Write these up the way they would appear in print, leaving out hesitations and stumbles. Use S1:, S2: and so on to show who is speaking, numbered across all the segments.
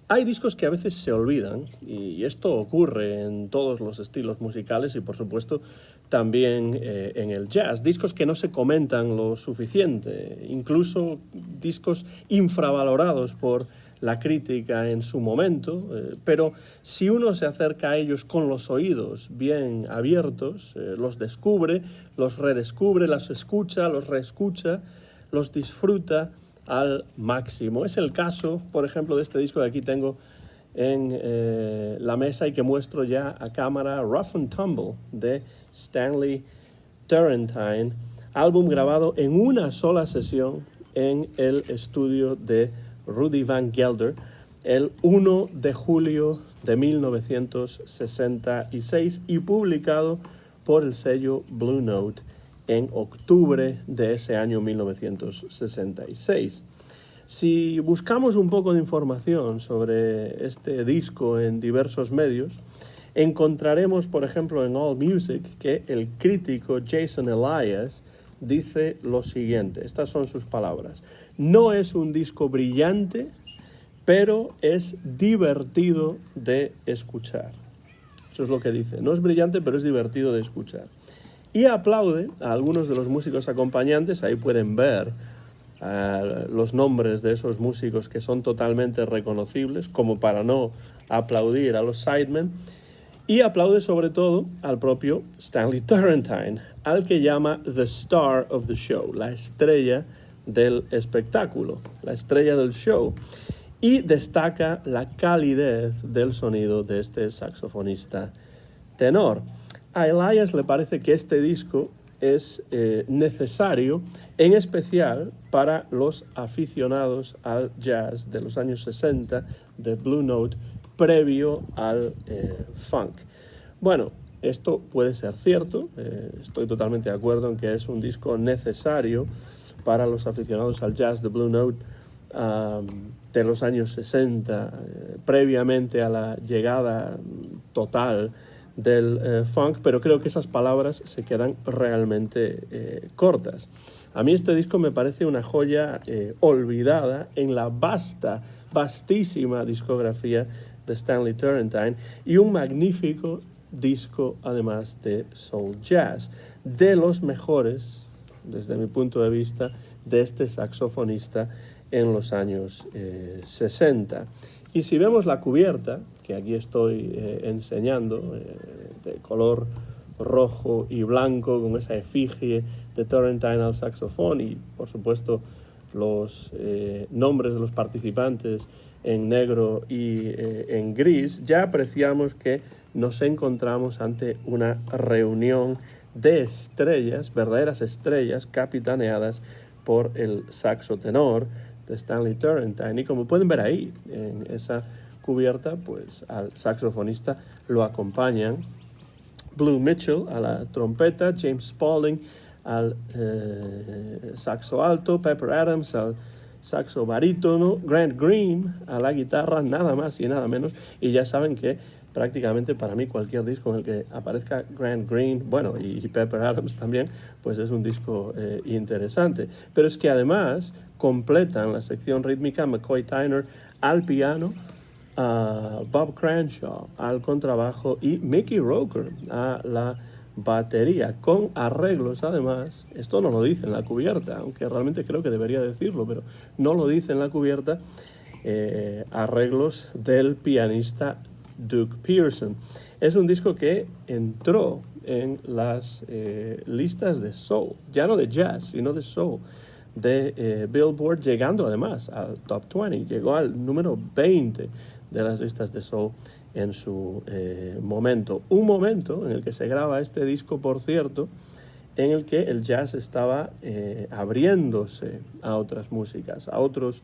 S1: Hay discos que a veces se olvidan, y esto ocurre en todos los estilos musicales y por supuesto también en el jazz. Discos que no se comentan lo suficiente, incluso discos infravalorados por la crítica en su momento, pero si uno se acerca a ellos con los oídos bien abiertos, los descubre, los redescubre, los escucha, los reescucha, los disfruta al máximo. Es el caso, por ejemplo, de este disco que aquí tengo en la mesa y que muestro ya a cámara, Rough and Tumble, de Stanley Turrentine, álbum grabado en una sola sesión en el estudio de Rudy Van Gelder el 1 de julio de 1966 y publicado por el sello Blue Note en octubre de ese año 1966. Si buscamos un poco de información sobre este disco en diversos medios, encontraremos, por ejemplo, en AllMusic, que el crítico Jason Elias dice lo siguiente. Estas son sus palabras. No es un disco brillante, pero es divertido de escuchar. Eso es lo que dice. No es brillante, pero es divertido de escuchar. Y aplaude a algunos de los músicos acompañantes. Ahí pueden ver los nombres de esos músicos que son totalmente reconocibles, como para no aplaudir a los sidemen. Y aplaude sobre todo al propio Stanley Turrentine, al que llama The Star of the Show, la estrella del espectáculo, la estrella del show. Y destaca la calidez del sonido de este saxofonista tenor. A Elias le parece que este disco es necesario, en especial para los aficionados al jazz de los años 60 de Blue Note, previo al funk. Bueno, esto puede ser cierto, estoy totalmente de acuerdo en que es un disco necesario para los aficionados al jazz de Blue Note de los años 60, previamente a la llegada total del funk, pero creo que esas palabras se quedan realmente cortas. A mí este disco me parece una joya olvidada en la vastísima discografía de Stanley Turrentine y un magnífico disco además de soul jazz, de los mejores, desde mi punto de vista, de este saxofonista en los años 60. Y si vemos la cubierta, que aquí estoy enseñando, de color rojo y blanco, con esa efigie de Turrentine al saxofón y, por supuesto, los nombres de los participantes en negro y en gris, ya apreciamos que nos encontramos ante una reunión de estrellas, verdaderas estrellas, capitaneadas por el saxo tenor de Stanley Turrentine. Y como pueden ver ahí, en esa cubierta, pues al saxofonista lo acompañan Blue Mitchell a la trompeta, James Spaulding al saxo alto, Pepper Adams al saxo barítono, Grant Green a la guitarra, nada más y nada menos. Y ya saben que prácticamente para mí cualquier disco en el que aparezca Grant Green, bueno, y Pepper Adams también, pues es un disco interesante. Pero es que además completan la sección rítmica McCoy Tyner al piano, Bob Cranshaw al contrabajo y Mickey Roker a la batería, con arreglos además, esto no lo dice en la cubierta, aunque realmente creo que debería decirlo, pero no lo dice en la cubierta, arreglos del pianista Duke Pearson. Es un disco que entró en las listas de soul, ya no de jazz, sino de soul, de Billboard, llegando además al Top 20, llegó al número 20 de las listas de soul en su momento. Un momento en el que se graba este disco, por cierto, en el que el jazz estaba abriéndose a otras músicas, a otros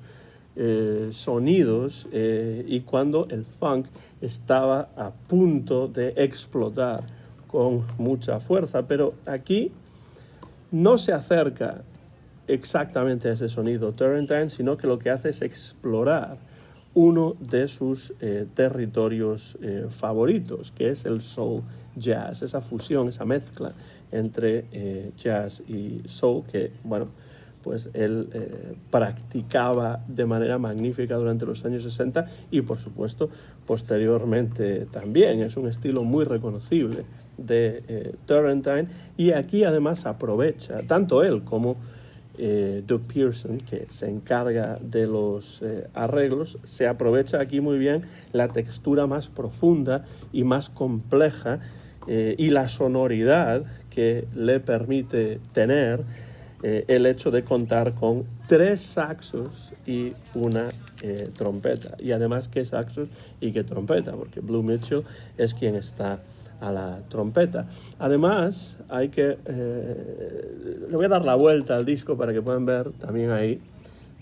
S1: sonidos, y cuando el funk estaba a punto de explotar con mucha fuerza. Pero aquí no se acerca exactamente a ese sonido Turrentine, sino que lo que hace es explorar uno de sus territorios favoritos, que es el soul jazz, esa fusión, esa mezcla entre jazz y soul, que, bueno, pues él practicaba de manera magnífica durante los años 60 y por supuesto posteriormente también. Es un estilo muy reconocible de Turrentine, y aquí además aprovecha, tanto él como Doug Pearson, que se encarga de los arreglos, se aprovecha aquí muy bien la textura más profunda y más compleja y la sonoridad que le permite tener el hecho de contar con 3 saxos y una trompeta. Y además, ¿qué saxos y qué trompeta? Porque Blue Mitchell es quien está a la trompeta. Además, hay que... le voy a dar la vuelta al disco para que puedan ver también ahí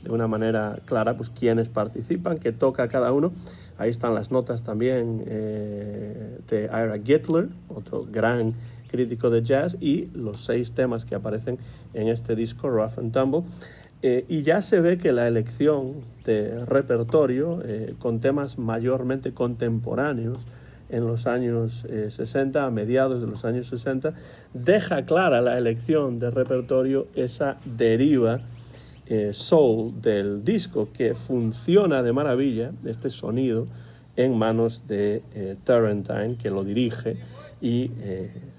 S1: de una manera clara pues quiénes participan, qué toca cada uno. Ahí están las notas también de Ira Gitler, otro gran crítico de jazz, y los 6 temas que aparecen en este disco, Rough and Tumble. Y ya se ve que la elección de repertorio con temas mayormente contemporáneos en los años 60, a mediados de los años 60, deja clara la elección de repertorio esa deriva soul del disco, que funciona de maravilla, este sonido, en manos de Turrentine, que lo dirige, y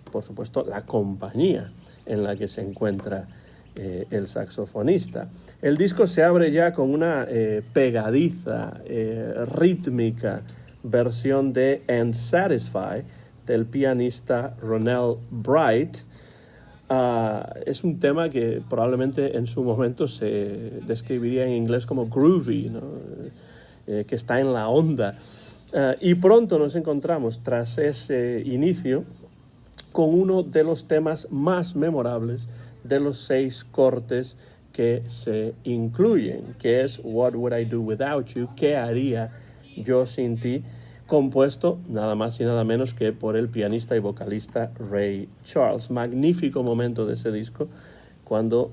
S1: por supuesto la compañía en la que se encuentra el saxofonista. El disco se abre ya con una pegadiza, rítmica versión de And Satisfy del pianista Ronell Bright. Es un tema que probablemente en su momento se describiría en inglés como groovy, ¿no? Que está en la onda. Y pronto nos encontramos, tras ese inicio, con uno de los temas más memorables de los 6 cortes que se incluyen, que es What Would I Do Without You? ¿Qué haría yo sin ti? Compuesto nada más y nada menos que por el pianista y vocalista Ray Charles. Magnífico momento de ese disco, cuando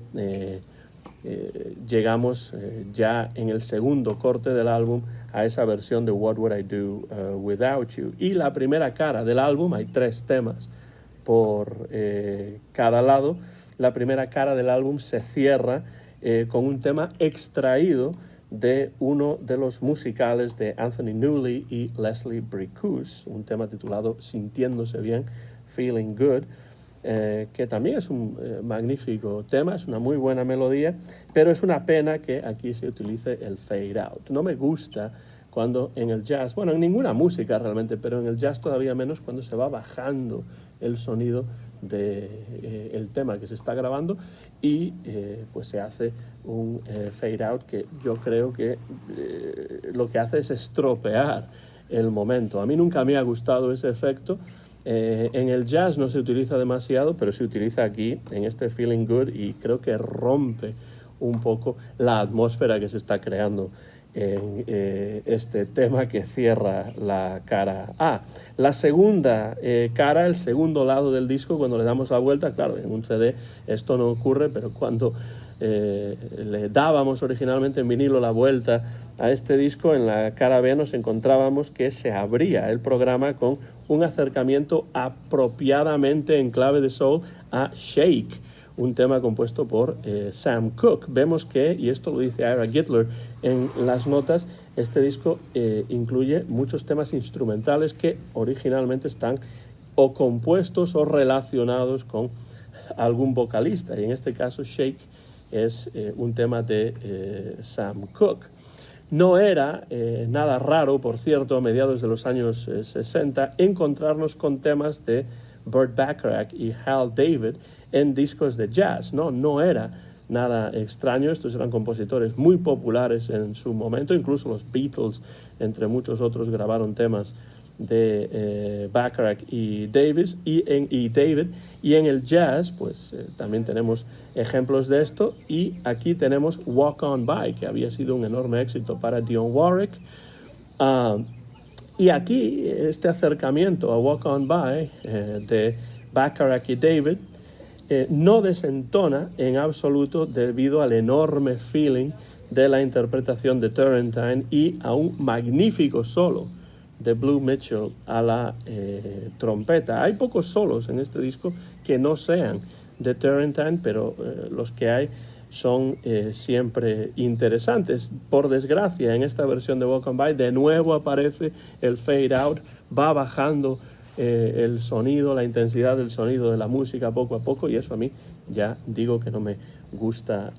S1: llegamos ya en el segundo corte del álbum a esa versión de What Would I Do Without You. Y la primera cara del álbum, hay 3 temas por cada lado. La primera cara del álbum se cierra con un tema extraído de uno de los musicales de Anthony Newley y Leslie Bricusse, un tema titulado Sintiéndose Bien, Feeling Good, que también es un magnífico tema, es una muy buena melodía, pero es una pena que aquí se utilice el fade out. No me gusta cuando en el jazz, bueno, en ninguna música realmente, pero en el jazz todavía menos, cuando se va bajando el sonido del tema que se está grabando y pues se hace un fade out que yo creo que lo que hace es estropear el momento. A mí nunca me ha gustado ese efecto. En el jazz no se utiliza demasiado, pero se utiliza aquí en este Feeling Good, y creo que rompe un poco la atmósfera que se está creando en este tema que cierra la cara A. La segunda cara, el segundo lado del disco, cuando le damos la vuelta, claro, en un CD esto no ocurre, pero cuando le dábamos originalmente en vinilo la vuelta a este disco, en la cara B nos encontrábamos que se abría el programa con un acercamiento apropiadamente en clave de soul a Shake, un tema compuesto por Sam Cooke. Vemos que, y esto lo dice Ira Gitler en las notas, este disco incluye muchos temas instrumentales que originalmente están o compuestos o relacionados con algún vocalista, y en este caso Shake es un tema de Sam Cooke. No era nada raro, por cierto, a mediados de los años 60, encontrarnos con temas de Burt Bacharach y Hal David en discos de jazz, ¿no? No era nada extraño. Estos eran compositores muy populares en su momento, incluso los Beatles, entre muchos otros, grabaron temas de Bacharach y David, y en el jazz pues también tenemos ejemplos de esto, y aquí tenemos Walk On By, que había sido un enorme éxito para Dionne Warwick, y aquí este acercamiento a Walk On By de Bacharach y David no desentona en absoluto debido al enorme feeling de la interpretación de Turrentine y a un magnífico solo de Blue Mitchell a la trompeta. Hay pocos solos en este disco que no sean de Turrentine, pero los que hay son siempre interesantes. Por desgracia, en esta versión de Walk On By de nuevo aparece el fade out, va bajando el sonido, la intensidad del sonido de la música poco a poco, y eso a mí ya digo que no me gusta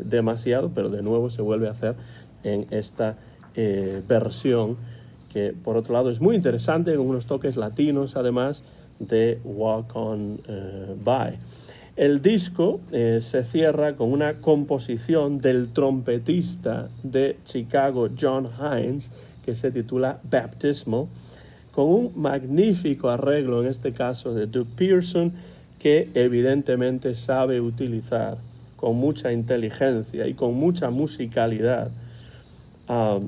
S1: demasiado, pero de nuevo se vuelve a hacer en esta versión, que por otro lado es muy interesante, con unos toques latinos además de Walk On By. El disco se cierra con una composición del trompetista de Chicago, John Hines, que se titula Baptismal, con un magnífico arreglo, en este caso de Doug Pearson, que evidentemente sabe utilizar con mucha inteligencia y con mucha musicalidad a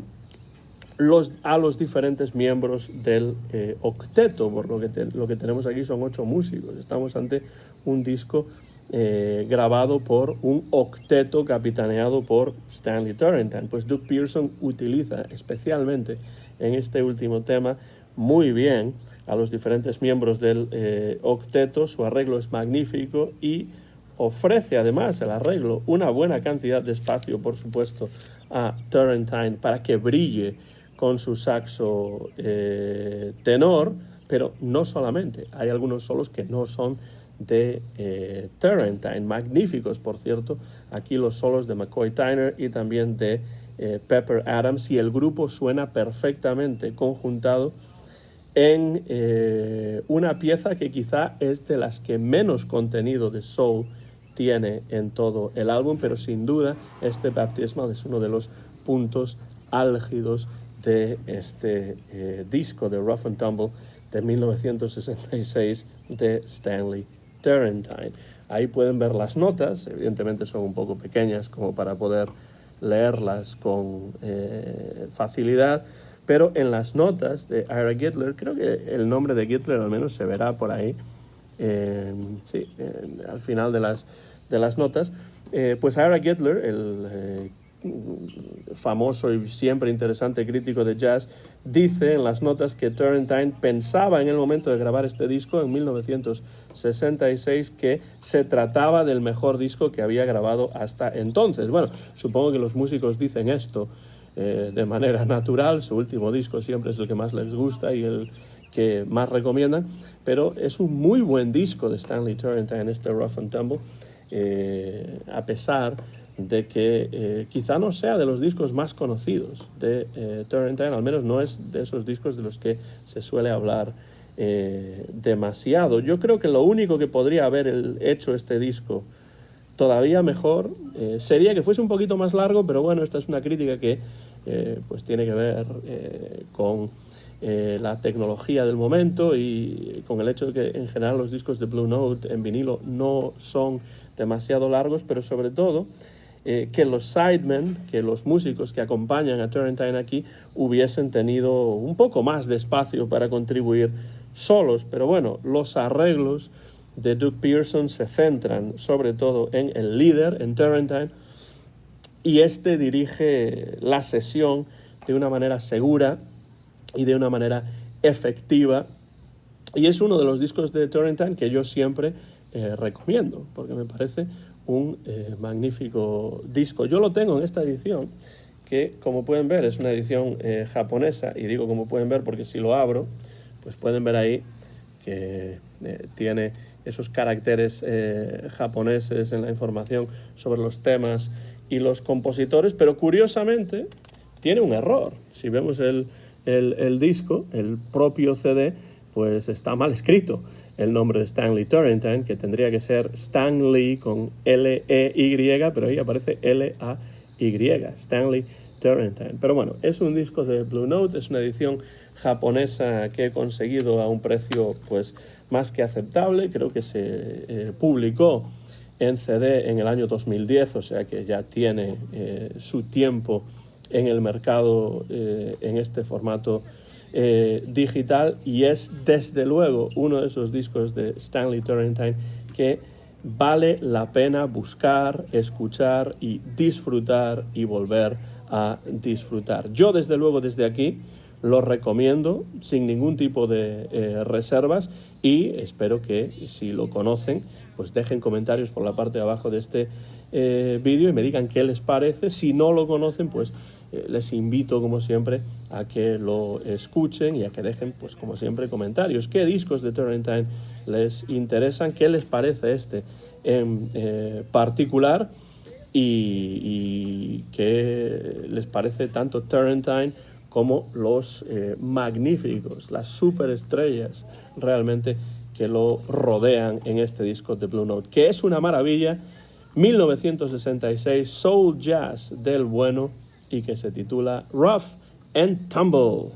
S1: los diferentes miembros del octeto, por lo que tenemos aquí son 8 músicos. Estamos ante un disco grabado por un octeto capitaneado por Stanley Turrentine. Pues Doug Pearson utiliza especialmente en este último tema muy bien a los diferentes miembros del octeto. Su arreglo es magnífico y ofrece además el arreglo una buena cantidad de espacio, por supuesto, a Turrentine para que brille con su saxo tenor, pero no solamente. Hay algunos solos que no son de Turrentine, magníficos, por cierto, aquí los solos de McCoy Tyner y también de Pepper Adams, y el grupo suena perfectamente conjuntado en una pieza que quizá es de las que menos contenido de soul tiene en todo el álbum, pero sin duda este Baptismal es uno de los puntos álgidos de este disco de Rough and Tumble de 1966 de Stanley Turrentine. Ahí pueden ver las notas, evidentemente son un poco pequeñas como para poder leerlas con facilidad, pero en las notas de Ira Gitler, creo que el nombre de Gitler al menos se verá por ahí, al final de las notas, pues Ira Gitler, el famoso y siempre interesante crítico de jazz, dice en las notas que Turrentine pensaba en el momento de grabar este disco en 1966 que se trataba del mejor disco que había grabado hasta entonces. Bueno, supongo que los músicos dicen esto de manera natural, su último disco siempre es el que más les gusta y el que más recomiendan, pero es un muy buen disco de Stanley Turrentine, este Rough and Tumble, a pesar de que quizá no sea de los discos más conocidos de Turrentine, al menos no es de esos discos de los que se suele hablar demasiado. Yo creo que lo único que podría haber hecho este disco todavía mejor sería que fuese un poquito más largo, pero bueno, esta es una crítica que pues tiene que ver con la tecnología del momento y con el hecho de que en general los discos de Blue Note en vinilo no son demasiado largos, pero sobre todo que los sidemen, que los músicos que acompañan a Turrentine aquí hubiesen tenido un poco más de espacio para contribuir solos. Pero bueno, los arreglos de Doug Pearson se centran sobre todo en el líder, en Turrentine, y este dirige la sesión de una manera segura y de una manera efectiva, y es uno de los discos de Turrentine que yo siempre recomiendo, porque me parece un magnífico disco. Yo lo tengo en esta edición, que como pueden ver es una edición japonesa, y digo como pueden ver porque si lo abro, pues pueden ver ahí que tiene esos caracteres japoneses en la información sobre los temas y los compositores, pero curiosamente tiene un error. Si vemos el disco, el propio CD, pues está mal escrito el nombre de Stanley Turrentine, que tendría que ser Stanley con L-E-Y, pero ahí aparece L-A-Y, Stanley Turrentine. Pero bueno, es un disco de Blue Note, es una edición japonesa que he conseguido a un precio pues más que aceptable. Creo que se publicó en CD en el año 2010, o sea que ya tiene su tiempo en el mercado en este formato digital, y es desde luego uno de esos discos de Stanley Turrentine que vale la pena buscar, escuchar y disfrutar y volver a disfrutar. Yo desde luego desde aquí lo recomiendo sin ningún tipo de reservas, y espero que si lo conocen pues dejen comentarios por la parte de abajo de este vídeo y me digan qué les parece. Si no lo conocen, pues les invito, como siempre, a que lo escuchen y a que dejen, pues como siempre, comentarios. ¿Qué discos de Turrentine les interesan? ¿Qué les parece este en particular? Y qué les parece tanto Turrentine como los magníficos, las superestrellas realmente que lo rodean en este disco de Blue Note, que es una maravilla. 1966, soul jazz del bueno, y que se titula Rough and Tumble.